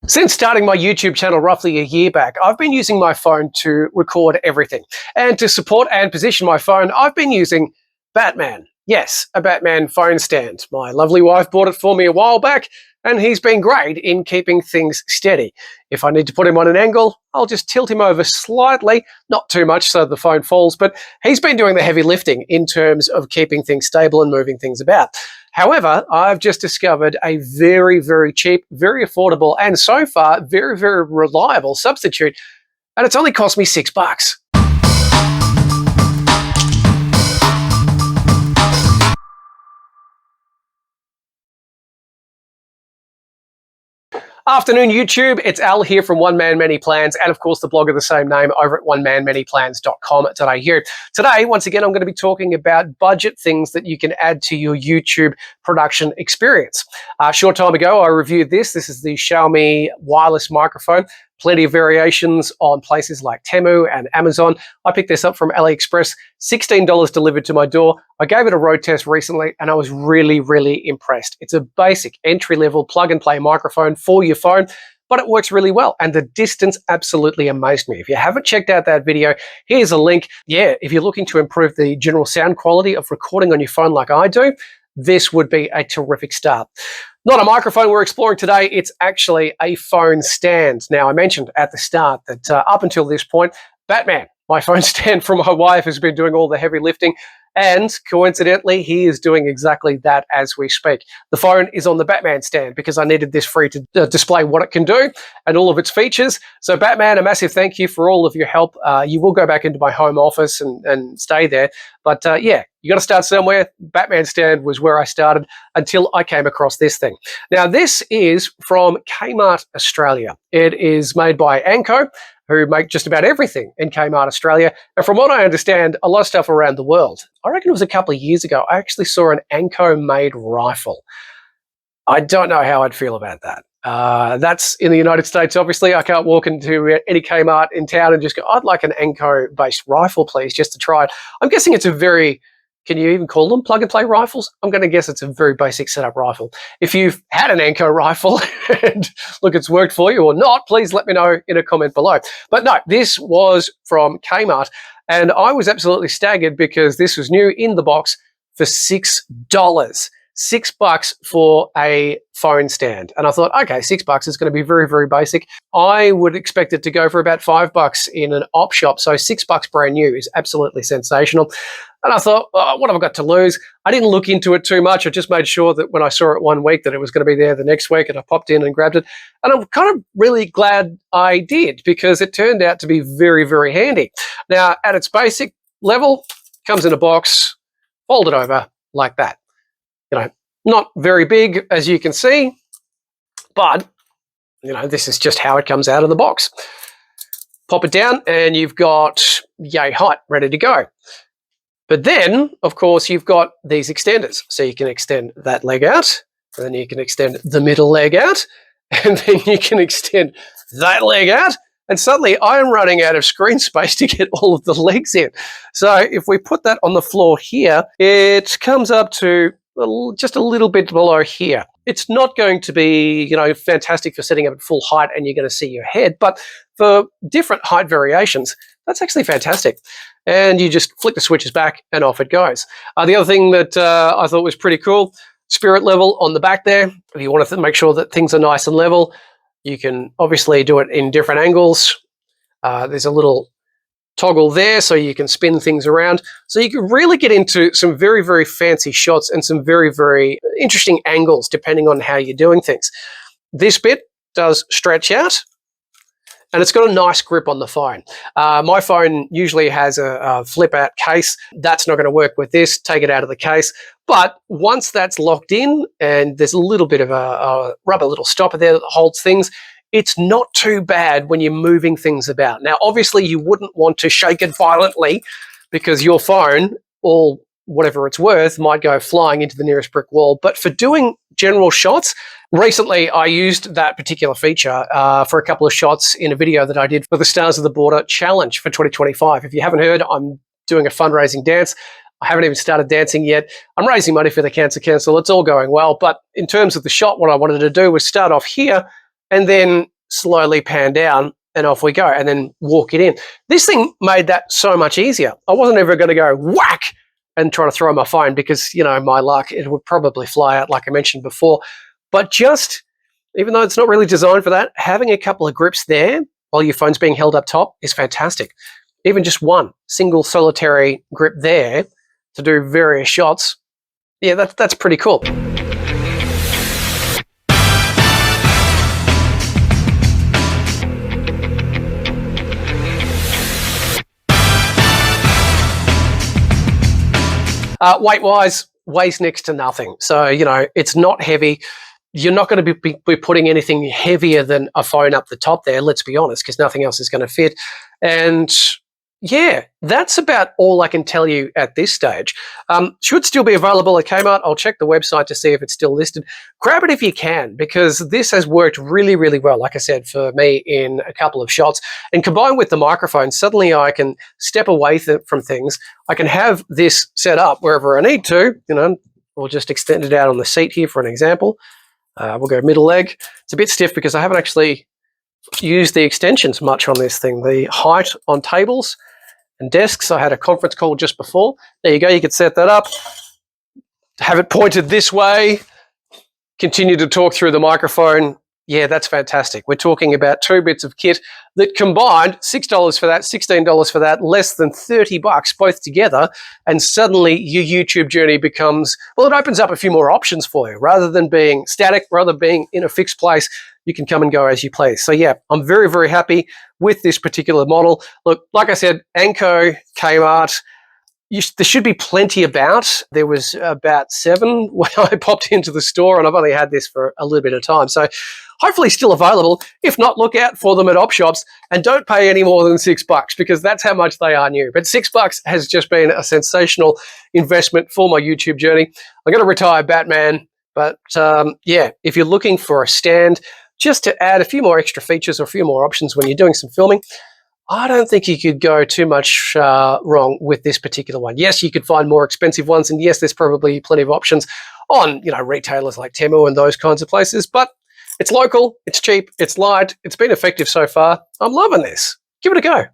Since starting my YouTube channel roughly a year back, I've been using my phone to record everything. And to support and position my phone, I've been using Batman. Yes, a Batman phone stand. My lovely wife bought it for me a while back, and he's been great in keeping things steady. If I need to put him on an angle, I'll just tilt him over slightly, not too much so the phone falls, but he's been doing the heavy lifting in terms of keeping things stable and moving things about. However, I've just discovered a very, very cheap, very affordable, and so far very, very reliable substitute, and it's only cost me $6. Afternoon, YouTube. It's Al here from One Man Many Plans, and of course the blog of the same name over at onemanmanyplans.com.au. Today, once again, I'm going to be talking about budget things that you can add to your YouTube production experience. A short time ago, I reviewed this. This is the Xiaomi wireless microphone. Plenty of variations on places like Temu and Amazon. I picked this up from AliExpress, $16 delivered to my door. I gave it a road test recently and I was really, really impressed. It's a basic entry-level plug-and-play microphone for your phone, but it works really well. And the distance absolutely amazed me. If you haven't checked out that video, here's a link. Yeah, if you're looking to improve the general sound quality of recording on your phone like I do, this would be a terrific start. Not a microphone we're exploring today, it's actually a phone stand. Now, I mentioned at the start that up until this point, Batman, my phone stand from my wife, has been doing all the heavy lifting, and coincidentally, he is doing exactly that as we speak. The phone is on the Batman stand because I needed this free to display what it can do and all of its features. So Batman, a massive thank you for all of your help. You will go back into my home office and stay there. But yeah, you got to start somewhere. Batman stand was where I started until I came across this thing. Now, this is from Kmart Australia. It is made by Anko, who make just about everything in Kmart Australia. And from what I understand, a lot of stuff around the world. I reckon it was a couple of years ago, I actually saw an Anko-made rifle. I don't know how I'd feel about that. That's in the United States, obviously. I can't walk into any Kmart in town and just go, I'd like an Anko-based rifle, please, just to try it. I'm guessing it's a very, can you even call them plug-and-play rifles? I'm going to guess it's a very basic setup rifle. If you've had an Anko rifle and look, it's worked for you or not, please let me know in a comment below. But no, this was from Kmart, and I was absolutely staggered because this was new in the box for $6. $6 for a phone stand. And I thought, okay, $6 is going to be very, very basic. I would expect it to go for about $5 in an op shop. So $6 brand new is absolutely sensational. And I thought, oh, what have I got to lose? I didn't look into it too much. I just made sure that when I saw it one week that it was going to be there the next week, and I popped in and grabbed it. And I'm kind of really glad I did because it turned out to be very, very handy. Now, at its basic level, comes in a box, folded over like that. You know, not very big, as you can see, but, you know, this is just how it comes out of the box. Pop it down and you've got yay height ready to go. But then, of course, you've got these extenders. So you can extend that leg out, and then you can extend the middle leg out, and then you can extend that leg out, and suddenly I am running out of screen space to get all of the legs in. So if we put that on the floor here, it comes up to just a little bit below here. It's not going to be, you know, fantastic for setting up at full height and you're going to see your head, but for different height variations, that's actually fantastic. And you just flick the switches back and off it goes. The other thing that I thought was pretty cool, spirit level on the back there. If you want to make sure that things are nice and level, you can obviously do it in different angles. There's a little toggle there so you can spin things around. So you can really get into some very, very fancy shots and some very, very interesting angles depending on how you're doing things. This bit does stretch out and it's got a nice grip on the phone. My phone usually has a flip out case. That's not going to work with this. Take it out of the case. But once that's locked in and there's a little bit of a rubber little stopper there that holds things, it's not too bad when you're moving things about. Now, obviously, you wouldn't want to shake it violently because your phone, or whatever it's worth, might go flying into the nearest brick wall. But for doing general shots, recently I used that particular feature for a couple of shots in a video that I did for the Stars of the Border Challenge for 2025. If you haven't heard, I'm doing a fundraising dance. I haven't even started dancing yet. I'm raising money for the Cancer Council. It's all going well. But in terms of the shot, what I wanted to do was start off here and then slowly pan down, and off we go, and then walk it in. This thing made that so much easier. I wasn't ever going to go whack and try to throw my phone because, you know, my luck, it would probably fly out like I mentioned before. But just, even though it's not really designed for that, having a couple of grips there while your phone's being held up top is fantastic. Even just one single solitary grip there to do various shots, yeah, that's pretty cool. Weight-wise, weighs next to nothing. So, you know, it's not heavy. You're not going to be putting anything heavier than a phone up the top there, let's be honest, because nothing else is going to fit. And yeah, that's about all I can tell you at this stage. Should still be available at Kmart. I'll check the website to see if it's still listed. Grab it if you can, because this has worked really, really well, like I said, for me in a couple of shots. And combined with the microphone, suddenly I can step away from things. I can have this set up wherever I need to. You know, we'll just extend it out on the seat here for an example. We'll go middle leg. It's a bit stiff because I haven't actually used the extensions much on this thing. The height on tables and desks, I had a conference call just before. There you go, you could set that up, have it pointed this way, continue to talk through the microphone. Yeah, that's fantastic. We're talking about 2 bits of kit that combined, $6 for that, $16 for that, less than $30 both together, and suddenly your YouTube journey becomes, well, it opens up a few more options for you. Rather than being static, rather than being in a fixed place, you can come and go as you please. So yeah, I'm very, very happy with this particular model. Look, like I said, Anko, Kmart, there should be plenty about. There was about 7 when I popped into the store, and I've only had this for a little bit of time. So hopefully still available. If not, look out for them at op shops, and don't pay any more than $6 because that's how much they are new. But $6 has just been a sensational investment for my YouTube journey. I'm going to retire Batman, but yeah, if you're looking for a stand just to add a few more extra features or a few more options when you're doing some filming, I don't think you could go too much wrong with this particular one. Yes, you could find more expensive ones, and yes, there's probably plenty of options on, you know, retailers like Temu and those kinds of places, but it's local, it's cheap, it's light, it's been effective so far. I'm loving this. Give it a go.